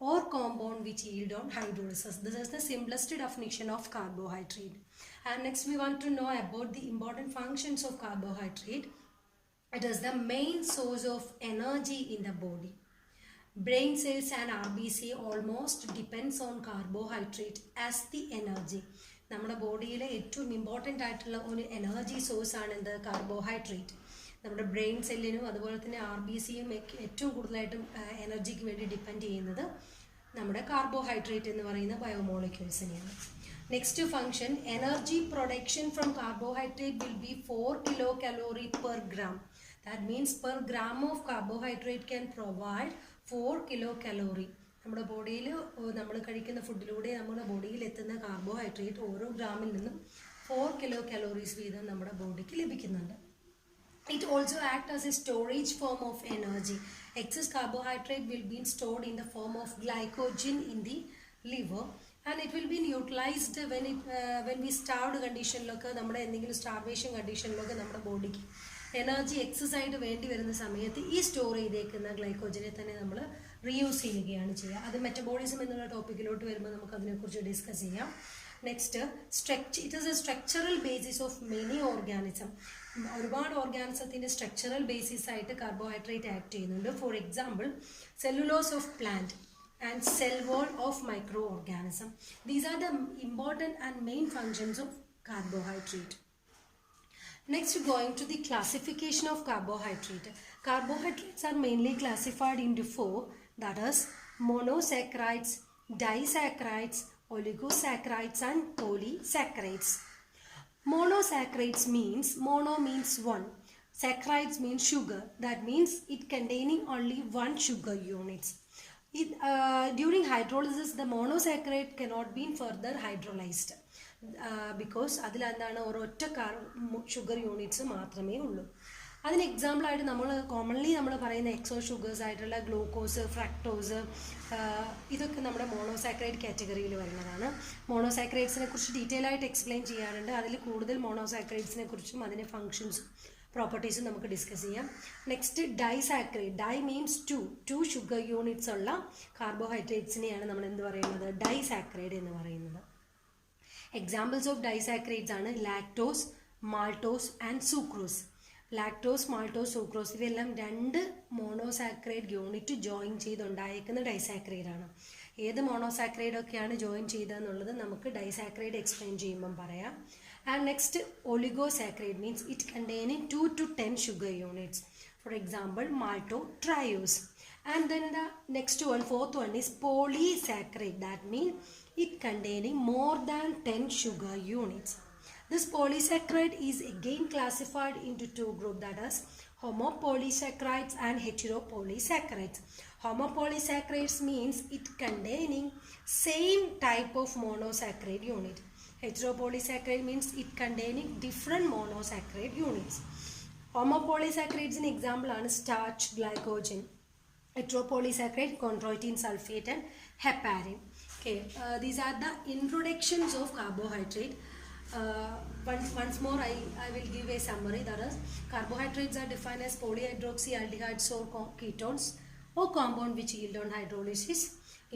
or compound which yield on hydrolysis. This is the simplest definition of carbohydrate. And next we want to know about the important functions of carbohydrate. It is the main source of energy in the body. Brain cells and RBC almost depends on carbohydrate as the energy. നമ്മുടെ ബോഡിയിലെ ഏറ്റവും important ആയിട്ടുള്ള ഒരു energy source ആണ് എന്ത്? Carbohydrate. നമ്മുടെ brain സെല്ലിനും അതുപോലെ തന്നെ RBCയും ഏറ്റവും കൂടുതലായിട്ടും എനർജിക്ക് വേണ്ടി ഡിപ്പെൻഡ് ചെയ്യുന്നത് നമ്മുടെ കാർബോഹൈഡ്രേറ്റ് എന്ന് പറയുന്ന ബയോമോളിക്യൂൾസിനെയാണ്. Next function, energy production from carbohydrate will be 4 kilocalorie per gram. That means per gram of carbohydrate can provide 4 kilocalorie. നമ്മുടെ ബോഡിയിൽ നമ്മൾ കഴിക്കുന്ന ഫുഡിലൂടെ നമ്മുടെ ബോഡിയിൽ എത്തുന്ന കാർബോഹൈഡ്രേറ്റ് ഓരോ ഗ്രാമിൽ നിന്നും 4 kilocalories വീതം നമ്മുടെ ബോഡിക്ക് ലഭിക്കുന്നുണ്ട്. It also acts as a storage form of energy. Excess carbohydrate will be stored in the form of glycogen in the liver and it will be utilized when we starved conditionലൊക്കെ നമ്മുടെ എന്തെങ്കിലും starvation കണ്ടീഷനിലൊക്കെ നമ്മുടെ ബോഡിക്ക് energy excess ആയിട്ട് വേണ്ടി വരുന്ന സമയത്ത് ഈ store ചെയ്തേക്കുന്ന ഗ്ലൈക്കോജനെ തന്നെ നമ്മൾ റീയൂസ് ചെയ്യുകയാണ് ചെയ്യുക. അത് മെറ്റബോളിസം എന്നുള്ള ടോപ്പിക്കിലോട്ട് വരുമ്പോൾ നമുക്ക് അതിനെക്കുറിച്ച് ഡിസ്കസ് ചെയ്യാം. Next, it is A structural basis of many organism. ഒരുപാട് ഓർഗാനിസത്തിൻ്റെ സ്ട്രക്ചറൽ ബേസിസ് ആയിട്ട് കാർബോഹൈഡ്രേറ്റ് ആക്ട് ചെയ്യുന്നുണ്ട്. For example, cellulose of plant and cell wall of microorganism. These are the important and main functions of carbohydrate. Next, going to the classification of carbohydrate. Carbohydrates are mainly classified into 4, that is monosaccharides, disaccharides, oligosaccharides and polysaccharides. Monosaccharides means, mono means one, saccharides means sugar, that means it containing only one sugar units. During hydrolysis the monosaccharide cannot be further hydrolyzed because അതിൽ എന്താണ് ഒരൊറ്റ sugar units മാത്രമേ ഉള്ളൂ. അതിന് എക്സാമ്പിളായിട്ട് നമ്മൾ commonly നമ്മൾ പറയുന്ന എക്സോ sugars ആയിട്ടുള്ള ഗ്ലൂക്കോസ്, ഫ്രക്ടോസ്, ഇതൊക്കെ നമ്മുടെ മോണോസാക്രൈഡ് കാറ്റഗറിയിൽ വരുന്നതാണ്. മോണോസാക്രൈഡ്സിനെ കുറിച്ച് ഡീറ്റെയിൽ ആയിട്ട് എക്സ്പ്ലെയിൻ ചെയ്യാറുണ്ട്. അതിൽ കൂടുതൽ മോണോസാക്രൈഡ്സിനെ കുറിച്ചും അതിൻ്റെ ഫങ്ഷൻസും പ്രോപ്പർട്ടീസും നമുക്ക് ഡിസ്കസ് ചെയ്യാം. Next, disaccharide. Di means two sugar units ഉള്ള കാർബോഹൈഡ്രേറ്റ്സിനെയാണ് നമ്മൾ എന്ത് പറയുന്നത്? ഡൈസാക്രൈഡ് എന്ന് പറയുന്നത്. എക്സാമ്പിൾസ് ഓഫ് ഡൈസാക്രൈഡ്സ് ആണ് lactose, maltose and sucrose. Lactose, maltose, sucrose ഇവയെല്ലാം 2 മോണോസാക്രൈഡ് യൂണിറ്റ് ജോയിൻ ചെയ്തുണ്ടായിരിക്കുന്ന ഡൈസാക്രൈഡാണ്. ഏത് മോണോസാക്രൈഡൊക്കെയാണ് ജോയിൻ ചെയ്തതെന്നുള്ളത് നമുക്ക് ഡൈസാക്രൈഡ് എക്സ്പ്ലെയിൻ ചെയ്യുമ്പം പറയാം. And next, oligosaccharide means it containing 2 to 10 sugar units. For example, maltotriose. And then the next one, fourth one is polysaccharide. That means it containing more than 10 sugar units. This polysaccharide is again classified into 2 groups, that is homopolysaccharides and heteropolysaccharides. Homopolysaccharides means it containing same type of monosaccharide unit. Heteropolysaccharide means it containing different monosaccharide units. Homopolysaccharides in example are starch, glycogen. Heteropolysaccharide, chondroitin sulfate and heparin. Okay, these are the introductions of carbohydrate. Once more I will give a summary. That is, carbohydrates are defined as polyhydroxyaldehydes or ketones or compound which yield on hydrolysis.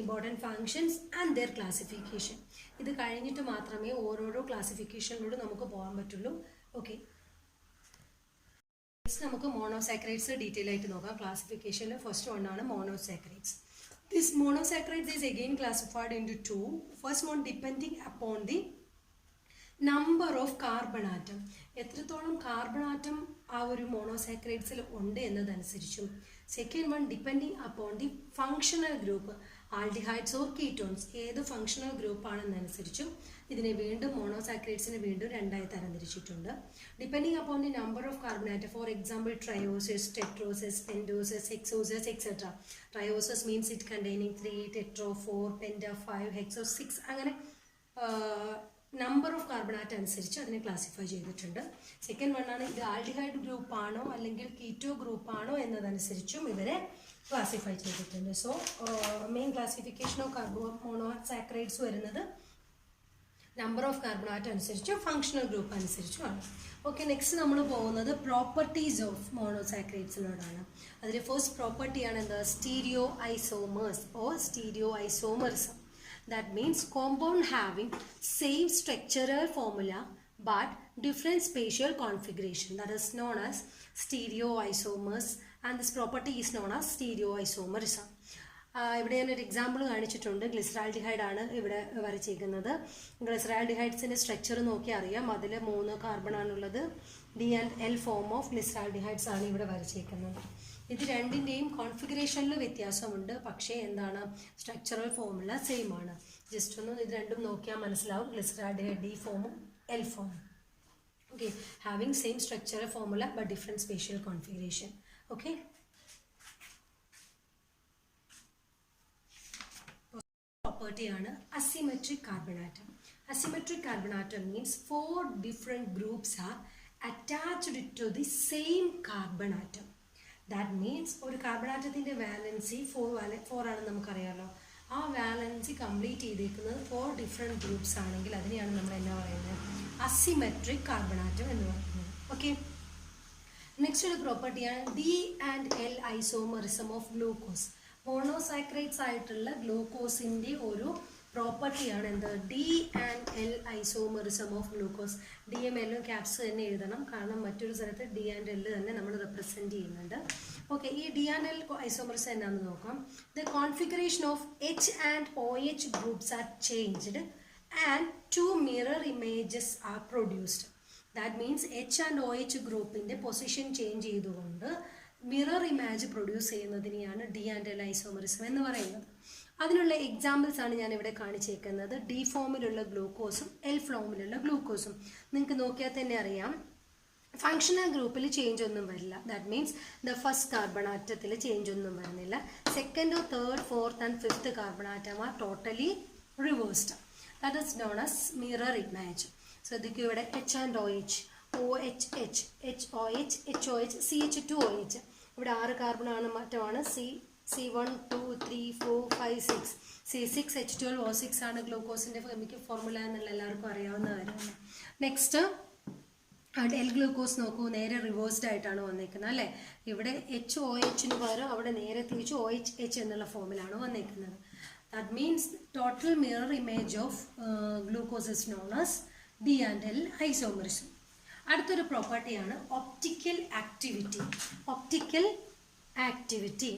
Important functions and their classification. ഇത് കഴിഞ്ഞിട്ട് മാത്രമേ ഓരോരോ ക്ലാസിഫിക്കേഷനിലൂടെ നമുക്ക് പോകാൻ പറ്റുള്ളൂ. Okay, next നമുക്ക് monosaccharides detail ആയിട്ട് നോക്കാം. ക്ലാസിഫിക്കേഷനിൽ ഫസ്റ്റ് വൺ ആണ് monosaccharides. This monosaccharides is again classified into 2. First one depending upon the number of carbon atom. എത്രത്തോളം കാർബൺ ആറ്റം ആ ഒരു മോണോസാക്രൈഡ്സിൽ ഉണ്ട് എന്നതനുസരിച്ചും. Second one depending upon the functional group, aldehydes or ketones, ഏത് functional group ആണെന്നനുസരിച്ചും ഇതിനെ വീണ്ടും മോണോസാക്രൈഡ്സിനെ വീണ്ടും 2ആയി തരംതിരിച്ചിട്ടുണ്ട്. Depending upon the number of carbon atom, for example ട്രയോസിസ്, tetroses, pentoses, hexoses etcetera. Trioses means it containing 3, tetro 4, penta 5, hexo 6, അങ്ങനെ number of carbon atom അനുസരിച്ച് അതിനെ ക്ലാസിഫൈ ചെയ്തിട്ടുണ്ട്. സെക്കൻഡ് വൺ ആണ് ഇത് ആൽഡിഹൈഡ് ഗ്രൂപ്പ് ആണോ അല്ലെങ്കിൽ കീറ്റോ ഗ്രൂപ്പ് ആണോ എന്നതനുസരിച്ചും ഇവരെ ക്ലാസിഫൈ ചെയ്തിട്ടുണ്ട്. So main classification of monosaccharides വരുന്നത് നമ്പർ ഓഫ് കാർബൺ ആറ്റം അനുസരിച്ചോ ഫങ്ഷണൽ ഗ്രൂപ്പ് അനുസരിച്ചോ ആണ്. ഓക്കെ, നെക്സ്റ്റ് നമ്മൾ പോകുന്നത് പ്രോപ്പർട്ടീസ് ഓഫ് മോണോസാക്രൈഡ്സിനോടാണ്. അതിൽ ഫസ്റ്റ് പ്രോപ്പർട്ടിയാണ് എന്താ, stereo isomers or stereo isomerism. That means compound having same structural formula but different spatial configuration, that is known as stereoisomers, and this property is known as stereoisomerism. ഇവിടെ ഞാനൊരു example കാണിച്ചിട്ടുണ്ട്. Glyceraldehyde ആണ് ഇവിടെ വരച്ചിരിക്കുന്നത്. ഗ്ലിസറാൾഡിഹൈഡ്സിൻ്റെ structure നോക്കി അറിയാം. അതിൽ 3 carbon ആണുള്ളത്. D&L form of ഗ്ലിസറാൾഡിഹൈഡ്സ് ആണ് ഇവിടെ വരച്ചിരിക്കുന്നത്. ഇത് രണ്ടിൻ്റെയും കോൺഫിഗറേഷനിൽ വ്യത്യാസമുണ്ട്, പക്ഷേ എന്താണ്, സ്ട്രക്ചറൽ ഫോമുല സെയിം ആണ്. ജസ്റ്റ് ഒന്ന് ഇത് രണ്ടും നോക്കിയാൽ മനസ്സിലാവും. ഗ്ലിസറാൾഡിഹൈഡ് D ഫോമും L ഫോമും. Okay, having same structural formula but different spatial configuration. Okay, പ്രോപ്പർട്ടിയാണ് asymmetric carbon atom. Asymmetric carbon atom means 4 different groups are attached to the same carbon atom. That means ഒരു carbon ആറ്റത്തിൻ്റെ valency 4 ആണെന്ന് നമുക്കറിയാമല്ലോ. ആ valency complete ചെയ്തേക്കുന്നത് 4 different groups ആണെങ്കിൽ അതിനെയാണ് നമ്മൾ എന്നാ പറയുന്നത്, അസിമെട്രിക് കാർബൺ ആറ്റം എന്ന് പറയുന്നത്. ഓക്കെ, നെക്സ്റ്റ് ഒരു പ്രോപ്പർട്ടിയാണ് D&L isomerism of glucose. Monosaccharides ആയിട്ടുള്ള ഗ്ലൂക്കോസിൻ്റെ ഒരു പ്രോപ്പർട്ടിയാണ് എന്ത്, D&L isomerism of glucose. DML caps തന്നെ എഴുതണം, കാരണം മറ്റൊരു സ്ഥലത്ത് D&L തന്നെ നമ്മൾ റെപ്രസെൻറ്റ് ചെയ്യുന്നുണ്ട്. ഓക്കെ, ഈ D&L ഐസോമറിസം എന്നാന്ന് നോക്കാം. The configuration of H and OH groups are changed and 2 mirror images are produced. That means H and OH ഗ്രൂപ്പിൻ്റെ പൊസിഷൻ ചേഞ്ച് ചെയ്തുകൊണ്ട് മിറർ ഇമേജ് പ്രൊഡ്യൂസ് ചെയ്യുന്നതിനെയാണ് D&L ഐസോമറിസം എന്ന് പറയുന്നത്. അതിനുള്ള എക്സാമ്പിൾസ് ആണ് ഞാൻ ഇവിടെ കാണിച്ചേക്കുന്നത്. D ഫോമിലുള്ള ഗ്ലൂക്കോസും L ഫോമിലുള്ള ഗ്ലൂക്കോസും. നിങ്ങൾക്ക് നോക്കിയാൽ തന്നെ അറിയാം, ഫങ്ഷണൽ ഗ്രൂപ്പിൽ ചേഞ്ച് ഒന്നും വരില്ല. That means the first carbon ആറ്റത്തിൽ ചേഞ്ച് ഒന്നും വരുന്നില്ല. Second, third, fourth and fifth carbon atom are totally reversed. That is known as mirror image. ശ്രദ്ധിക്കൂ, ഇവിടെ H and OH, OHH, HOH, HOH, CH2OH. ഇവിടെ 6 carbon ആണ് മാറ്റമാണ്. C1, 2, 3, 4, 5, 6. C6H12O6 ആണ് ഗ്ലൂക്കോസിൻ്റെ chemical formula എന്നുള്ള എല്ലാവർക്കും അറിയാവുന്ന കാര്യമാണ്. നെക്സ്റ്റ് L ഗ്ലൂക്കോസ് നോക്കൂ, നേരെ റിവേഴ്സ്ഡ് ആയിട്ടാണ് വന്നേക്കുന്നത് അല്ലേ. ഇവിടെ HOHന് പകരം അവിടെ നേരെ തിരിച്ച് OHH എന്നുള്ള ഫോമിലാണ് വന്നേക്കുന്നത്. That means total mirror image of glucose is known as D&L isomerism. അടുത്തൊരു പ്രോപ്പർട്ടിയാണ് optical activity. Optical activity,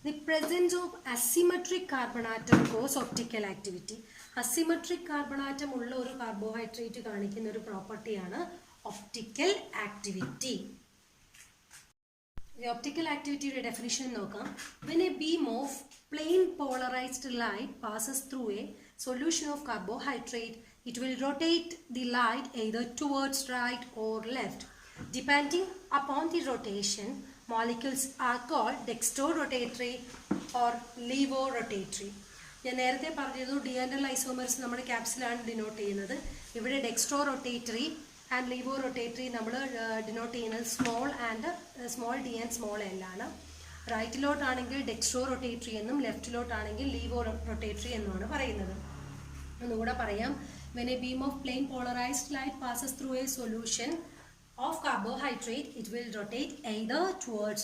the presence of asymmetric carbon atom cause optical activity. Asymmetric carbon atom ഉള്ള ഒരു കാർബോഹൈഡ്രേറ്റ് കാണിക്കുന്ന ഒരു പ്രോപ്പർട്ടിയാണ് ഒപ്റ്റിക്കൽ ആക്ടിവിറ്റി. ഒപ്റ്റിക്കൽ ആക്ടിവിറ്റിയുടെ ഡെഫിനിഷൻ നോക്കാം. when a beam of plain polarized light passes through a solution of carbohydrate, it will rotate the light either towards right or left. Depending upon the rotation, molecules are called dextrorotatory or levorotatory. ഞാൻ നേരത്തെ പറഞ്ഞിരുന്നു D&L isomers നമ്മുടെ ക്യാപ്സിലാണ് denote ചെയ്യുന്നത്. ഇവിടെ ഡെക്സ്ട്രോറൊട്ടേറ്ററി and ലീവോറൊട്ടേറ്ററി നമ്മൾ denote ചെയ്യുന്നത് small d and small l ആണ്. റൈറ്റിലോട്ടാണെങ്കിൽ ഡെക്സ്ട്രോറൊട്ടേറ്ററി എന്നും ലെഫ്റ്റിലോട്ടാണെങ്കിൽ ലീവോറൊട്ടേറ്ററി എന്നുമാണ് പറയുന്നത്. ഒന്നുകൂടെ പറയാം. when a beam of plain polarized light passes through a solution of carbohydrate, it will rotate either towards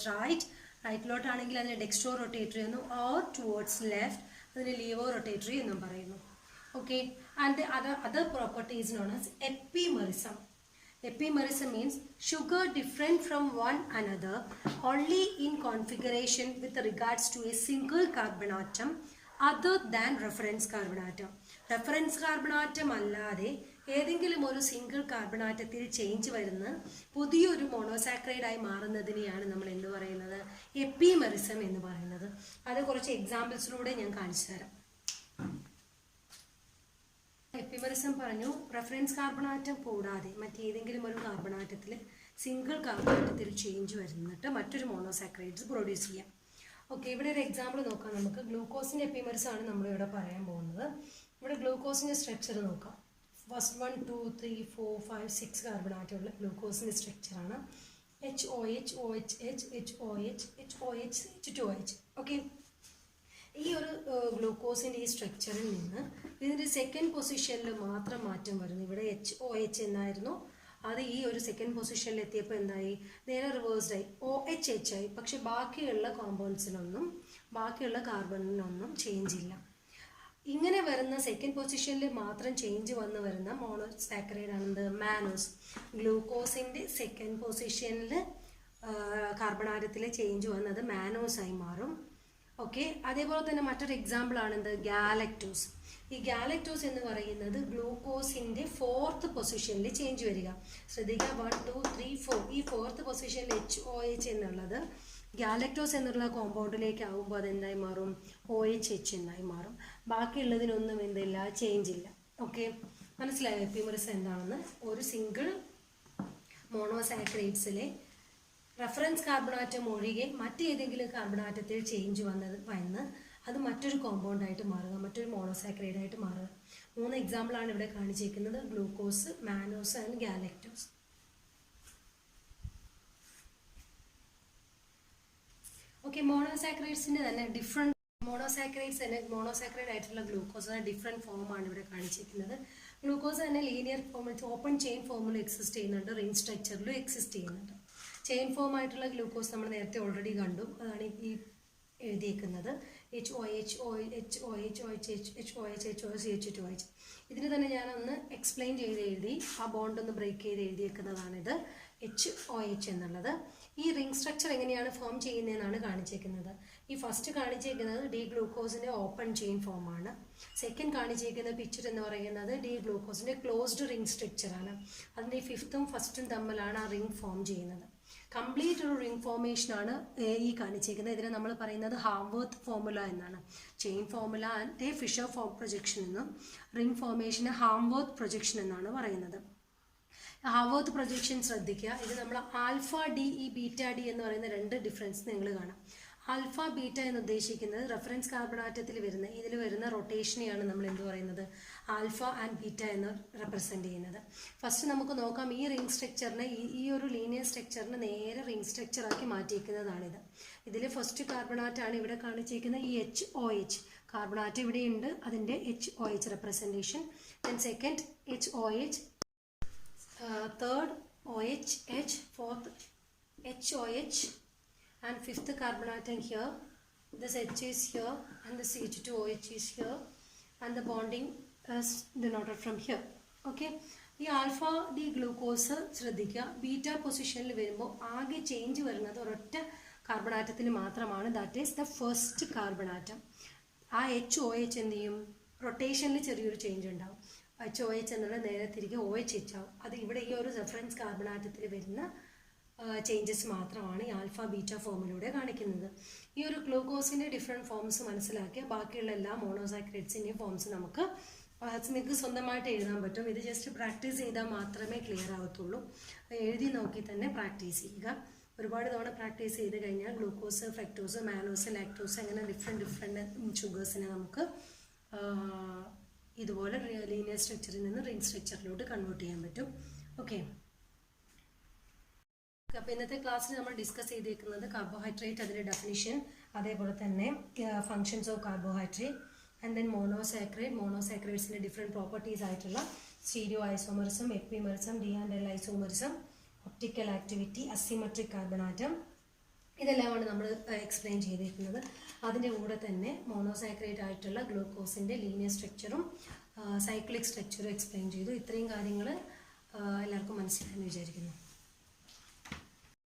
റൈറ്റിലോട്ടാണെങ്കിൽ അതിന് ഡെക്സ്ട്രോറൊട്ടേറ്ററി എന്നും or towards left അതിന് ലീവോറൊട്ടേറ്ററി എന്നും പറയുന്നു. Okay, and the other property is known as epimerism. Epimerism means sugar different from one another only in configuration with regards to a single carbon atom other than reference carbon atom. Reference carbon atom അല്ലാതെ ഏതെങ്കിലും ഒരു single carbon ആറ്റത്തിൽ change വരുന്ന പുതിയൊരു മോണോസാക്രൈഡായി മാറുന്നതിനെയാണ് നമ്മൾ എന്ത് പറയുന്നത്, എപ്പിമെറിസം എന്ന് പറയുന്നത്. അത് കുറച്ച് എക്സാമ്പിൾസിലൂടെ ഞാൻ കാണിച്ചു തരാം. എപ്പിമെറിസം പറഞ്ഞു, റെഫറൻസ് കാർബൺ ആറ്റം കൂടാതെ മറ്റേതെങ്കിലും ഒരു കാർബൺ ആറ്റത്തിൽ സിംഗിൾ കാർബൺ ആറ്റത്തിൽ ചേഞ്ച് വരുന്നിട്ട് മറ്റൊരു മോണോസാക്രൈഡ്സ് പ്രൊഡ്യൂസ് ചെയ്യാം. ഓക്കെ, ഇവിടെ ഒരു എക്സാമ്പിൾ നോക്കാം നമുക്ക്. ഗ്ലൂക്കോസിൻ്റെ എപ്പിമെറിസം ആണ് നമ്മളിവിടെ പറയാൻ പോകുന്നത്. ഇവിടെ ഗ്ലൂക്കോസിൻ്റെ സ്ട്രക്ചർ നോക്കാം. ഫസ്റ്റ് 1, 2, 3, 4, 5, 6 കാർബൺ ആറ്റമുള്ള ഗ്ലൂക്കോസിൻ്റെ സ്ട്രക്ചറാണ്. HOH, OHH, HOH, HOH, H2OH. Okay, ഈ ഒരു ഗ്ലൂക്കോസിൻ്റെ ഈ സ്ട്രക്ചറിൽ നിന്ന് ഇതിൻ്റെ സെക്കൻഡ് പൊസിഷനിൽ മാത്രം മാറ്റം വരുന്നു. ഇവിടെ HOH എന്നായിരുന്നു, അത് ഈ ഒരു സെക്കൻഡ് പൊസിഷനിൽ എത്തിയപ്പോൾ എന്തായി, നേരെ റിവേഴ്സ്ഡ് ആയി, OH ആയി. പക്ഷെ ബാക്കിയുള്ള കോമ്പൗണ്ട്സിനൊന്നും, ബാക്കിയുള്ള കാർബണിനൊന്നും ചേഞ്ച് ഇല്ല. ഇങ്ങനെ വരുന്ന സെക്കൻഡ് പൊസിഷനിൽ മാത്രം ചേഞ്ച് വന്ന് വരുന്ന മോണോസാക്കറൈഡ് ആണെന്ത്, മാനോസ്. ഗ്ലൂക്കോസിൻ്റെ സെക്കൻഡ് പൊസിഷനിൽ കാർബൺ ആറ്റത്തിലെ ചേഞ്ച് വന്നത് മാനോസ് ആയി മാറും. ഓക്കെ, അതേപോലെ തന്നെ മറ്റൊരു എക്സാമ്പിൾ ആണെന്ത്, ഗാലക്ടോസ്. ഈ ഗാലക്ടോസ് എന്ന് പറയുന്നത് ഗ്ലൂക്കോസിൻ്റെ 4th പൊസിഷനിൽ ചേഞ്ച് വരിക. ശ്രദ്ധിക്കുക, 1 2 3 4, ഈ 4th പൊസിഷനിൽ HOH എന്നുള്ളത് ഗാലക്ടോസ് എന്നുള്ള കോമ്പൗണ്ടിലേക്ക് ആകുമ്പോൾ അതെന്തായി മാറും, OHH എന്നായി മാറും. ബാക്കിയുള്ളതിനൊന്നും എന്തില്ല, ചേഞ്ച് ഇല്ല. ഓക്കെ, മനസ്സിലായോ എപ്പിമെറിസം എന്താണെന്ന്? ഒരു സിംഗിൾ മോണോസാക്കറൈഡ്സിലെ റെഫറൻസ് കാർബണാറ്റം ഒഴികെ മറ്റേതെങ്കിലും കാർബണാറ്റത്തിൽ ചേഞ്ച് വന്ന് അത് മറ്റൊരു കോമ്പൗണ്ടായിട്ട് മാറുക, മറ്റൊരു മോണോസാക്കറൈഡായിട്ട് മാറുക. 3 എക്സാമ്പിളാണ് ഇവിടെ കാണിച്ചിരിക്കുന്നത്, glucose, mannose and galactose. Okay, മോണോസാക്കറൈഡ്സിൻ്റെ തന്നെ ഡിഫറെൻറ്റ് മോണോസാക്കറൈഡ് ആയിട്ടുള്ള ഗ്ലൂക്കോസ് ഡിഫറെൻറ്റ് ഫോമാണ് ഇവിടെ കാണിച്ചിരിക്കുന്നത്. ഗ്ലൂക്കോസ് തന്നെ ലീനിയർ ഫോം, ഓപ്പൺ ചെയിൻ ഫോമിൽ എക്സിസ്റ്റ് ചെയ്യുന്നുണ്ട്, റിംഗ് സ്ട്രക്ചറിലും എക്സിസ്റ്റ് ചെയ്യുന്നുണ്ട്. ചെയിൻ ഫോം ആയിട്ടുള്ള ഗ്ലൂക്കോസ് നമ്മൾ നേരത്തെ ഓൾറെഡി കണ്ടു, അതാണ് ഈ എഴുതിയേക്കുന്നത്. HOH. ഇതിന് തന്നെ ഞാനൊന്ന് എക്സ്പ്ലെയിൻ ചെയ്ത് എഴുതി, ആ ബോണ്ട് ഒന്ന് ബ്രേക്ക് ചെയ്ത് എഴുതിയേക്കുന്നതാണിത് HOH എന്നുള്ളത്. ഈ റിംഗ് സ്ട്രക്ചർ എങ്ങനെയാണ് ഫോം ചെയ്യുന്നതെന്നാണ് കാണിച്ചേക്കുന്നത്. ഈ ഫസ്റ്റ് കാണിച്ചേക്കുന്നത് ഡി ഗ്ലൂക്കോസിൻ്റെ ഓപ്പൺ ചെയിൻ ഫോമാണ്. സെക്കൻഡ് കാണിച്ചേക്കുന്ന പിക്ചർ എന്ന് പറയുന്നത് ഡി ഗ്ലൂക്കോസിൻ്റെ ക്ലോസ്ഡ് റിംഗ് സ്ട്രക്ചറാണ്. അതിൻ്റെ 5th-ഉം 1st-ഉം തമ്മിലാണ് ആ റിംഗ് ഫോം ചെയ്യുന്നത്. കംപ്ലീറ്റ് ഒരു റിംഗ് ഫോർമേഷനാണ് ഈ കാണിച്ചേക്കുന്നത്. ഇതിനെ നമ്മൾ പറയുന്നത് ഹാംവർത്ത് ഫോർമുല എന്നാണ്. Chain formula and Fischer form projection എന്നും റിംഗ് ഫോർമേഷന് ഹാംവർത്ത് പ്രൊജക്ഷൻ എന്നാണ് പറയുന്നത്. ഹാംവർത്ത് പ്രൊജക്ഷൻ ശ്രദ്ധിക്കുക, ഇത് നമ്മൾ ആൽഫ ഡി ഈ ബീറ്റ ഡി എന്ന് പറയുന്ന 2 ഡിഫറൻസ് നിങ്ങൾ കാണാം. ആൽഫ ബീറ്റ എന്ന് ഉദ്ദേശിക്കുന്നത് റെഫറൻസ് കാർബണാറ്റത്തിൽ ഇതിൽ വരുന്ന റൊട്ടേഷനെയാണ് നമ്മൾ എന്ത് പറയുന്നത്, ആൽഫ ആൻഡ് ബീറ്റ എന്ന് റെപ്രസെൻറ്റ് ചെയ്യുന്നത്. ഫസ്റ്റ് നമുക്ക് നോക്കാം, ഈ റിംഗ് സ്ട്രക്ചറിനെ ഈ ഒരു ലീനിയർ സ്ട്രക്ചറിനെ നേരെ റിംഗ് സ്ട്രക്ചറാക്കി മാറ്റിയിരിക്കുന്നതാണിത്. ഇതിൽ ഫസ്റ്റ് കാർബണാറ്റാണ് ഇവിടെ കാണിച്ചിരിക്കുന്നത്, ഈ HOH കാർബണാറ്റ് ഇവിടെയുണ്ട്, അതിൻ്റെ HOH representation. Then second HOH, third OH, 4th HOH, and 5th carbon atom here. This H is here and this H2OH is here, and the bonding is denoted from here. Okay, ഈ alpha D glucose ശ്രദ്ധിക്കുക, beta പൊസിഷനിൽ വരുമ്പോൾ ആകെ change വരുന്നത് ഒരൊറ്റ carbon ആറ്റത്തിന് മാത്രമാണ്, that is the first carbon atom. ആ HOH എന്ത് ചെയ്യും, റൊട്ടേഷനിൽ ചെറിയൊരു ചേഞ്ച് ഉണ്ടാവും. HOH എന്നുള്ള നേരെ തിരികെ OH ആവും. അത് ഇവിടെ ഈ ഒരു റെഫറൻസ് കാർബൺ ആറ്റത്തിൽ വരുന്ന ചേഞ്ചസ് മാത്രമാണ് ഈ ആൽഫ ബീറ്റ ഫോമിലൂടെ കാണിക്കുന്നത്. ഈ ഒരു ഗ്ലൂക്കോസിൻ്റെ ഡിഫറെൻറ്റ് ഫോംസ് മനസ്സിലാക്കിയ ബാക്കിയുള്ള എല്ലാ മോണോസാക്കറൈഡ്സിൻ്റെയും ഫോംസ് നിങ്ങൾക്ക് സ്വന്തമായിട്ട് എഴുതാൻ പറ്റും. ഇത് ജസ്റ്റ് പ്രാക്ടീസ് ചെയ്താൽ മാത്രമേ ക്ലിയർ ആവത്തുള്ളൂ. എഴുതി നോക്കി തന്നെ പ്രാക്ടീസ് ചെയ്യുക. ഒരുപാട് തവണ പ്രാക്ടീസ് ചെയ്ത് കഴിഞ്ഞാൽ ഗ്ലൂക്കോസ്, ഫ്രക്ടോസ്, മാനോസ്, ലാക്ടോസ് അങ്ങനെ ഡിഫറെൻറ്റ് ഷുഗേഴ്സിനെ നമുക്ക് ഇതുപോലെ ലീനിയർ സ്ട്രക്ചറിൽ നിന്ന് റിംഗ് സ്ട്രക്ചറിലോട്ട് കൺവേർട്ട് ചെയ്യാൻ പറ്റും. ഓക്കെ, അപ്പോൾ ഇന്നത്തെ ക്ലാസ്സിൽ നമ്മൾ ഡിസ്കസ് ചെയ്തേക്കുന്നത് കാർബോഹൈഡ്രേറ്റ്, അതിൻ്റെ ഡെഫിനിഷൻ, അതേപോലെ തന്നെ functions of carbohydrate, and then മോണോസാക്കറൈഡ്സിൻ്റെ ഡിഫറെൻറ്റ് പ്രോപ്പർട്ടീസ് ആയിട്ടുള്ള stereo isomerism, epimerism, D and L isomerism, optical activity, asymmetric carbon atom, ഇതെല്ലാമാണ് നമ്മൾ എക്സ്പ്ലെയിൻ ചെയ്തിരിക്കുന്നത്. അതിൻ്റെ കൂടെ തന്നെ മോണോസാക്കറൈഡ് ആയിട്ടുള്ള ഗ്ലൂക്കോസിൻ്റെ ലീനിയർ സ്ട്രക്ചറും സൈക്ലിക് സ്ട്രക്ചറും എക്സ്പ്ലെയിൻ ചെയ്തു. ഇത്രയും കാര്യങ്ങൾ എല്ലാവർക്കും മനസ്സിലായെന്ന് വിചാരിക്കുന്നു.